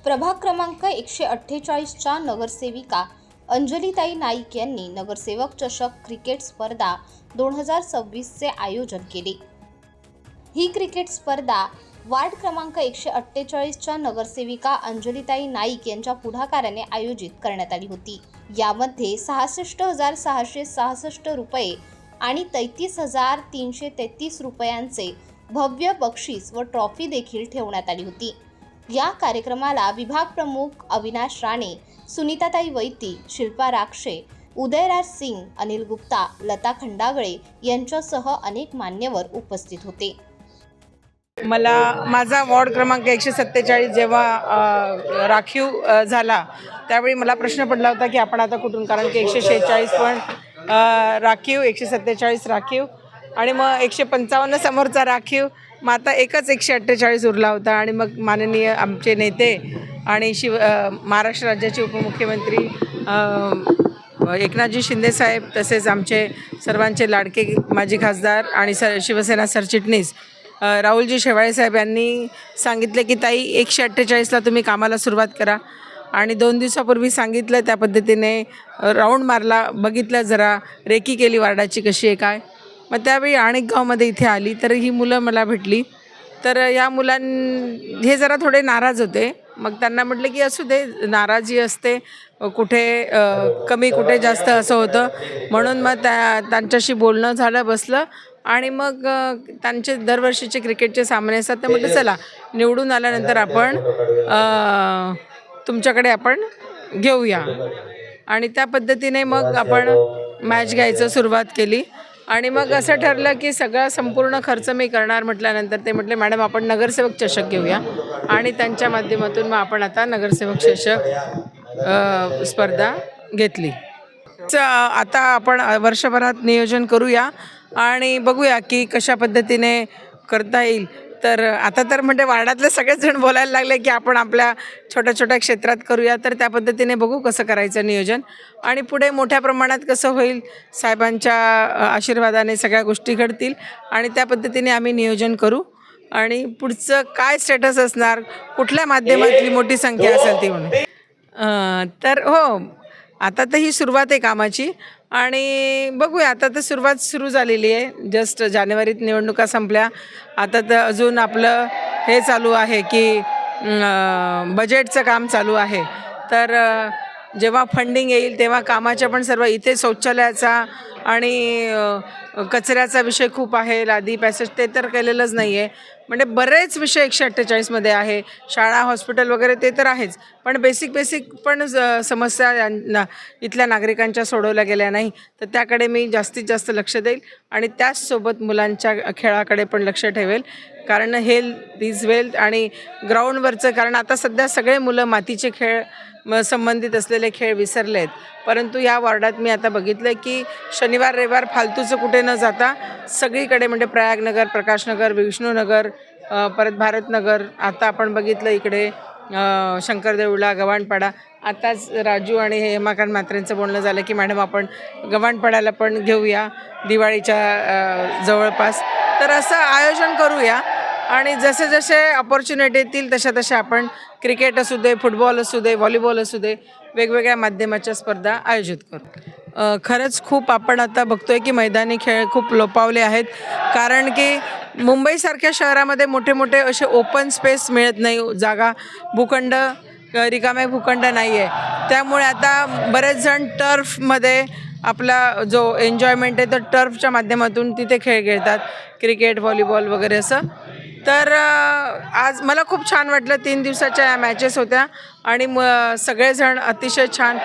प्रभाग क्रमांक 148च्या नगरसेविका अंजलीताई नाईक यांनी नगरसेवक चषक क्रिकेट स्पर्धा 2026चे आयोजन केले। ही क्रिकेट स्पर्धा वार्ड क्रमांक 148च्या नगरसेविका अंजलीताई नाईक यांच्या पुढाकाराने आयोजित करण्यात आली होती। यामध्ये 66,666 रुपये आणि 33,333 रुपयांचे भव्य बक्षीस व ट्रॉफी देखील ठेवण्यात आली होती। या कार्यक्रमाला विभाग प्रमुख अविनाश राणे, सुनीताताई वैती, शिल्पा राक्षे, उदयराज सिंग, अनिल गुप्ता, लता खंडागळे यांच्यासह अनेक मान्यवर उपस्थित होते। मला माझा वॉर्ड क्रमांक 147 जेव्हा राखीव झाला त्यावेळी मला प्रश्न पडला होता की आपण आता कुठून, कारण की 146 पण राखीव, 147 राखीव आणि मग 155 समोरचा राखीव, मग आता एकच 148 उरला होता। आणि मग माननीय आमचे नेते आणि महाराष्ट्र राज्याचे उपमुख्यमंत्री एकनाथजी शिंदे साहेब, तसेच आमचे सर्वांचे लाडके माजी खासदार आणि शिवसेना सरचिटणीस राहुलजी शेवाळे साहेब यांनी सांगितले की ताई 148ला तुम्ही कामाला सुरुवात करा। आणि 2 दिवसापूर्वी सांगितलं त्या पद्धतीने राऊंड मारला, बघितलं, जरा रेकी केली वार्डाची कशी आहे काय। मग त्यावेळी अनेक गावमध्ये इथे आली तर ही मुलं मला भेटली, तर या हे जरा थोडे नाराज होते। मग त्यांना म्हटलं की असू दे, नाराजी असते, कुठे कमी कुठे जास्त असं होतं, म्हणून मग त्यांच्याशी बोलणं झालं, बसलं आणि मग त्यांचे दरवर्षीचे क्रिकेटचे सामने असतात, तर म्हटलं चला निवडून आल्यानंतर आपण तुमच्याकडे आपण घेऊया। आणि त्या पद्धतीने मग आपण मॅच घ्यायचं सुरुवात केली। आणि मग असं ठरलं की सगळा संपूर्ण खर्च मी करणार म्हटल्यानंतर ते म्हटले मॅडम आपण नगरसेवक चषक घेऊया, आणि त्यांच्या माध्यमातून मग आपण आता नगरसेवक चषक स्पर्धा घेतली। आता आपण वर्षभरात नियोजन करूया आणि बघूया की कशा पद्धतीने करता येईल। तर आता तर म्हणजे वार्डातले सगळेच जण बोलायला लागले की आपण आपल्या छोट्या छोट्या क्षेत्रात करूया, तर त्या पद्धतीने बघू कसं करायचं नियोजन, आणि पुढे मोठ्या प्रमाणात कसं होईल, साहेबांच्या आशीर्वादाने सगळ्या गोष्टी घडतील आणि त्या पद्धतीने आम्ही नियोजन करू। आणि पुढचं काय स्टेटस असणार, कुठल्या माध्यमातली मोठी संख्या असेल ती म्हणून, तर हो, आता तर ही सुरुवात आहे कामाची आणि बघूया। आता तर सुरुवात सुरू झालेली आहे, जस्ट जानेवारीत निवडणुका संपल्या, आता तर अजून आपलं हे चालू आहे की बजेटचं काम चालू आहे। तर जेव्हा फंडिंग येईल तेव्हा कामाच्या पण सर्व, इथे शौचालयाचा आणि कचऱ्याचा विषय खूप आहे, लादी पॅसेज ते तर केलेलंच नाही आहे, म्हणजे बरेच विषय 148मध्ये आहे, शाळा हॉस्पिटल वगैरे ते तर आहेच, पण बेसिक पण समस्या इथल्या नागरिकांच्या सोडवल्या गेल्या नाही, तर त्याकडे मी जास्तीत जास्त लक्ष देईल आणि त्याचसोबत मुलांच्या खेळाकडे पण लक्ष ठेवेल, कारण हेल्थ इज वेल्थ आणि ग्राउंडवरचं, कारण आता सध्या सगळे मुलं मातीचे खेळ संबंधित असलेले खेळ विसरले आहेत। परंतु या वॉर्डात मी आता बघितलं की शनिवार रविवार फालतूचं कुठे न जाता सगळीकडे, म्हणजे प्रयागनगर, प्रकाशनगर, विष्णुनगर, परत भारतनगर, आता आपण बघितलं इकडे शंकरदेवळा, गव्हाणपाडा, आताच राजू आणि हेमाकांत म्हात्रेंचं बोलणं झालं की मॅडम आपण गव्हाणपाड्याला पण घेऊया दिवाळीच्या जवळपास, तर असं आयोजन करूया। आणि जसे जसे अपॉर्च्युनिटी येतील तशा आपण क्रिकेट असू दे, फुटबॉल असू दे, व्हॉलीबॉल असू दे, वेगवेगळ्या माध्यमाच्या स्पर्धा आयोजित करू। खरंच खूप आपण आता बघतोय की मैदानी खेळ खूप लोपावले आहेत, कारण की मुंबईसारख्या शहरामध्ये मोठे मोठे असे ओपन स्पेस मिळत नाही, जागा, भूखंड, रिकामे भूखंड नाही आहे, त्यामुळे आता बरेच जण टर्फमध्ये आपला जो एन्जॉयमेंट आहे तर टर्फच्या माध्यमातून तिथे खेळ खेळतात, क्रिकेट, व्हॉलीबॉल वगैरे असं। तर आज मला खूप छान वाटलं, 3 दिवसाच्या या मॅचेस होत्या आणि सगळेजण अतिशय छान,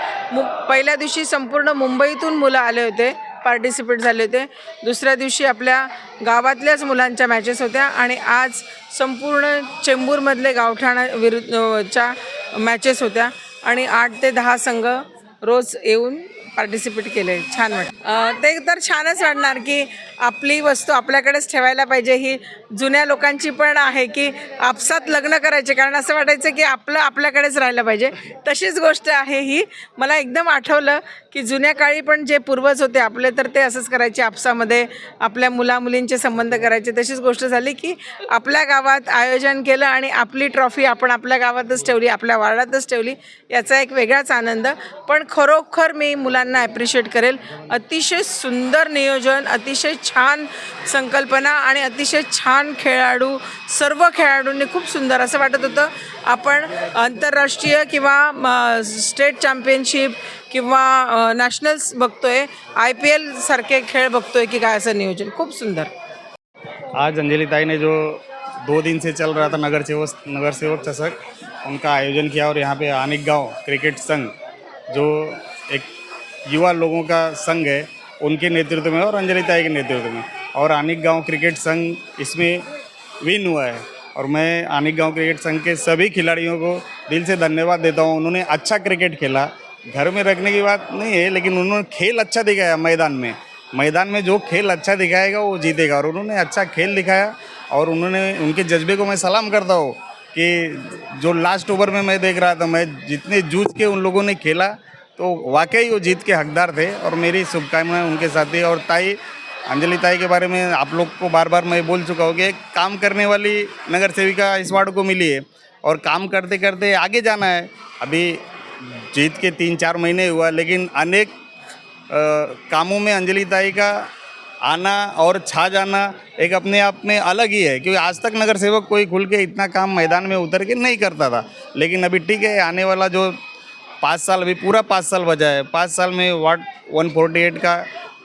पहिल्या दिवशी संपूर्ण मुंबईतून मुलं आले होते, पार्टिसिपेट झाले होते, दुसऱ्या दिवशी आपल्या गावातल्याच मुलांच्या मॅचेस होत्या आणि आज संपूर्ण चेंबूरमधले गावठाणा विरुद्धच्या मॅचेस होत्या आणि 8 ते 10 संघ रोज येऊन पार्टिसिपेट केले, छान वाटतं. ते तर छानच वाटणार की आपली वस्तू आपल्याकडेच ठेवायला पाहिजे. ही जुन्या लोकांची पण आहे की आपसात लग्न करायचे, कारण असं वाटायचं की आपलं आपल्याकडेच राहिलं पाहिजे. तशीच गोष्ट आहे ही. मला एकदम आठवलं की जुन्या काळी पण जे पूर्वज होते आपले, तर ते असंच करायचे, आपसामध्ये आपल्या मुलामुलींचे संबंध करायचे. तशीच गोष्ट झाली की आपल्या गावात आयोजन केलं आणि आपली ट्रॉफी आपण आपल्या गावातच ठेवली, आपल्या वार्डातच ठेवली. याचा एक वेगळाच आनंद. पण खरोखर मी मुलांना ॲप्रिशिएट करेल. अतिशय सुंदर नियोजन, अतिशय छान संकल्पना आणि अतिशय छान खेळाडू. सर्व खेळाडूंनी खूप सुंदर असं वाटत होतं आपण आंतरराष्ट्रीय किंवा स्टेट चॅम्पियनशिप किंवा नॅशनल्स बघतोय, IPL सारखे खेळ बघतोय की काय. असं नियोजन खूप सुंदर. आज अंजलि ताई ने जो 2 दिन से चल रहा था नगर सेवक चषक, उनका आयोजन किया और यहाँ पे आनिक गांव क्रिकेट संघ जो एक युवा लोगों का संघ है, उनके नेतृत्व में और अंजलि ताई के नेतृत्व में, और आनिक गांव क्रिकेट संघ इसमें विन हुआ है. और मैं आनिक गांव क्रिकेट संघ के सभी खिलाड़ियों को दिल से धन्यवाद देता हूँ. उन्होंने अच्छा क्रिकेट खेला, घर में रखने की बात नहीं है, लेकिन उन्होंने खेल अच्छा दिखाया. मैदान में जो खेल अच्छा दिखाएगा वो जीतेगा, और उन्होंने अच्छा खेल दिखाया. और उनके जज्बे को मैं सलाम करता हूँ कि जो लास्ट ओवर में मैं देख रहा था, मैं जितने जूझ के उन लोगों ने खेला, तो वाकई वो जीत के हकदार थे. और मेरी शुभकामनाएं उनके साथ ही. और अंजलि ताई के बारे में आप लोग को बार बार मैं बोल चुका हूँ कि एक काम करने वाली नगर सेविका इस वार्ड को मिली है, और काम करते करते आगे जाना है. अभी जीत के 3-4 महीने हुआ, लेकिन अनेक कामों में अंजलि ताई का आना और छा जाना एक अपने आप में अलग ही है. क्योंकि आज तक नगर सेवक कोई खुल के इतना काम मैदान में उतर के नहीं करता था. लेकिन अभी ठीक है, आने वाला जो 5 साल, अभी पूरा 5 साल बचा है, 5 साल में वार्ड 148 का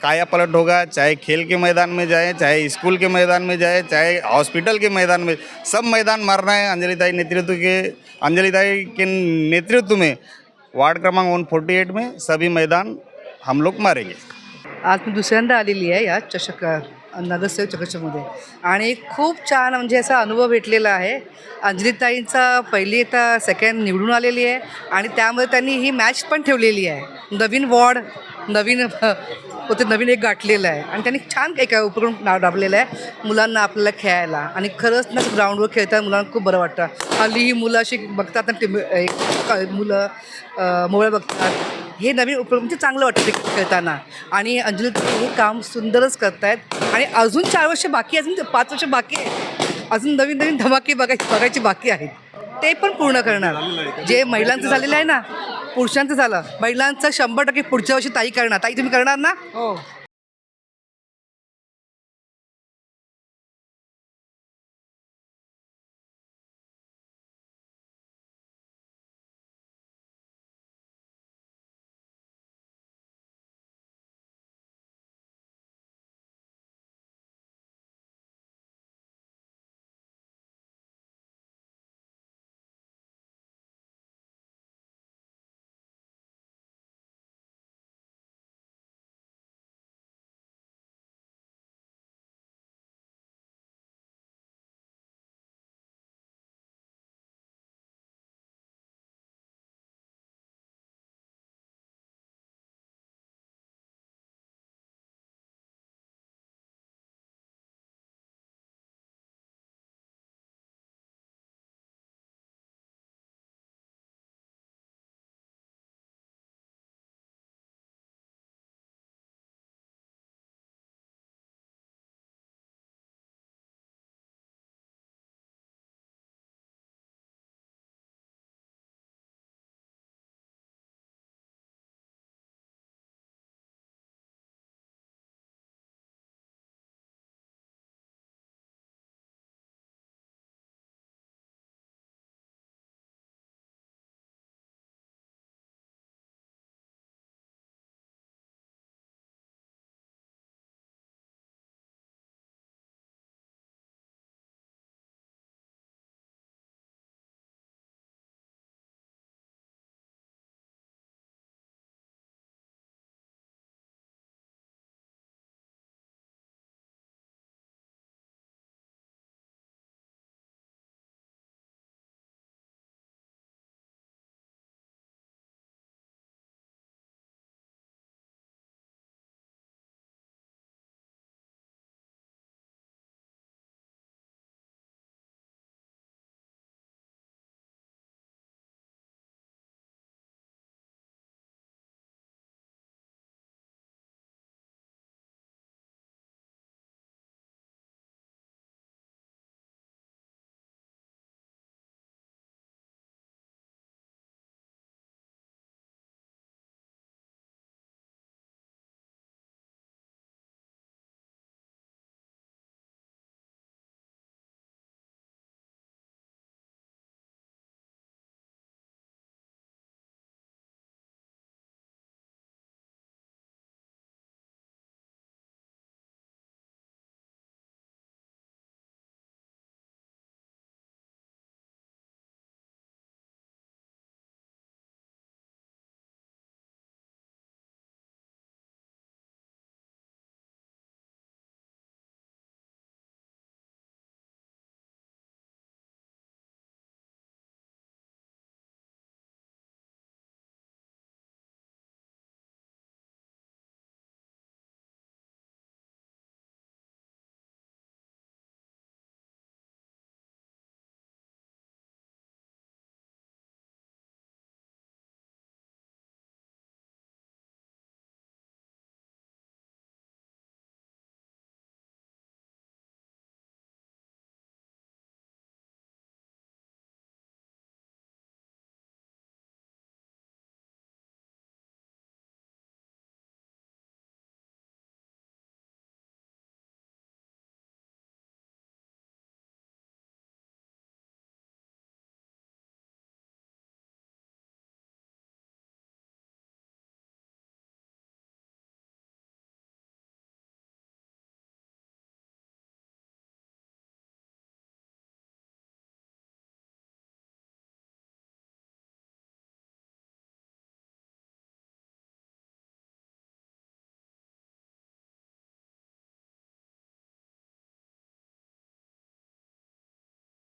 काया पलट होगा. चाहे खेल के मैदान में जाए, चाहे स्कूल के मैदान में जाए, चाहे हॉस्पिटल के मैदान में, सब मैदान मारना है. अंजलि ताई के नेतृत्व में वार्ड क्रमांक 148 में सभी मैदान हम लोग मारेंगे. आज मी दुसऱ्यांदा आलेली आहे या नगरसेवक चषकमध्ये, आणि खूप छान म्हणजे असा अनुभव भेटलेला आहे. अंजलीताईंचा पहिली आता सेकंड निवडून आलेली आहे, आणि त्यामुळे त्यांनी ही मॅच पण ठेवलेली आहे. नवीन वॉर्ड, नवीन एक गाठलेलं आहे, आणि त्यांनी छान एक उपक्रम राबलेला आहे मुलांना आपल्याला खेळायला. आणि खरंच ना, ग्राउंडवर खेळताना मुलांना खूप बरं वाटतं. हल्ली ही मुलं अशी बघतात ना, मुलं मोबाईल बघतात. हे नवीन उपक्रम म्हणजे चांगलं वाटतं ते खेळताना. आणि अंजली हे काम सुंदरच करत आहेत. आणि अजून 4 वर्ष बाकी आहे, अजून 5 वर्ष बाकी आहे. अजून नवीन धमाके बघायची बाकी आहेत, ते पण पूर्ण करणार. जे महिलांचं झालेलं आहे ना, पुरुषांचं झालं, महिलांचं 100% पुढच्या वर्षी ताई करणार. ताई तुम्ही करणार ना? हो.